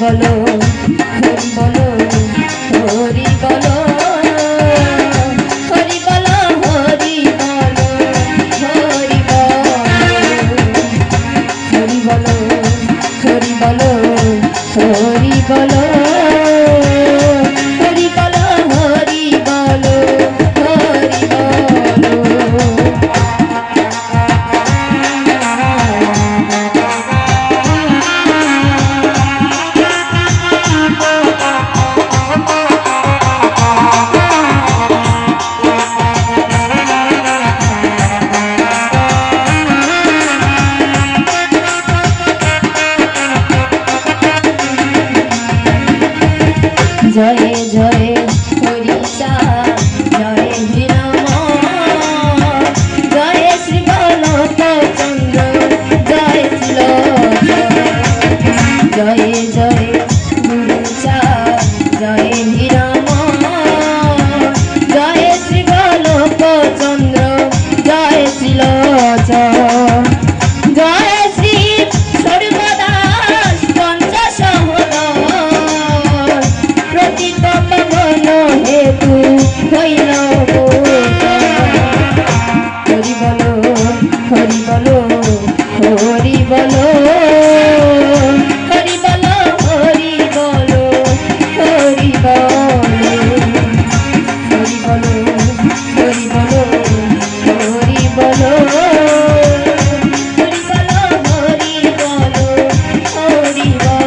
বলো হরি বলো হরি বলো হরি বলো হরি বলো হরি বলো হরি বলো হরি বলো হরি বলো হরি বলো হরি জয় জয় হরিচা জয় হীরাম জয় শ্রী গণত চন্দ্র জয় শ্রী জয় জয় গুরুচা জয় হীরাম জয় শ্রী গণত চন্দ্র জয় শ্রী জয় শ্রী সর্বদাস পঞ্চসহোদর প্রতীক পবন হেতু হইল হরি বলো হরি বলো হরি বলো হরি বলো হরি বলো হরি বলো হরি বলো হরি বলো হরি বলো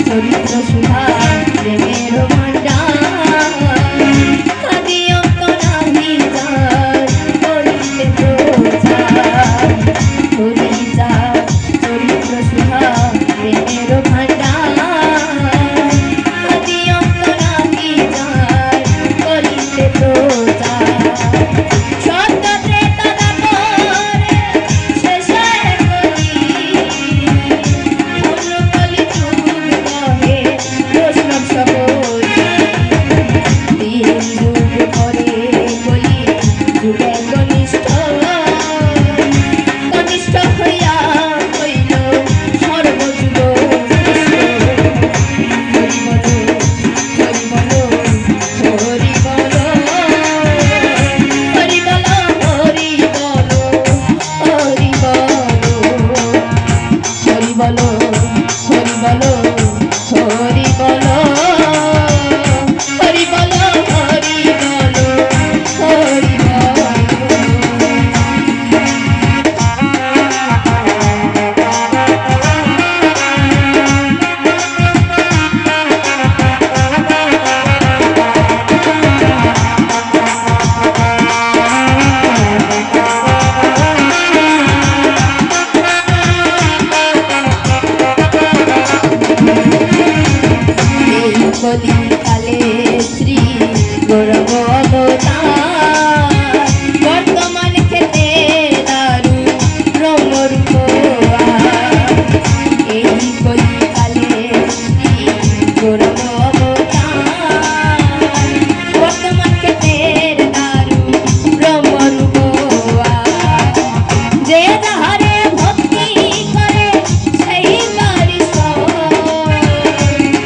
চরিত্র সুধা প্রেমের ভাণ্ডার আদি অন্ত নাহি যার করিতে প্রচার হরিচার চরিত্র সুধা প্রেমের ভাণ্ডার আদি অন্ত নাহি যার করিতে প্রচার বলো হরি বলো হরি বলো হরি বলো হরি বলো হরি কলিকালে শ্রী গৌরব অবতার বর্তমান খেতে দারু ব্রহ্মরূপ এই কলিকালে শ্রী গৌরব অবতার বর্তমান খেতে দারু ব্রহ্মরূপ যে যাহারে ভক্তি করে সেই তারি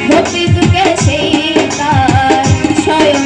ভক্তি যুগে সেই তার স্বয়ং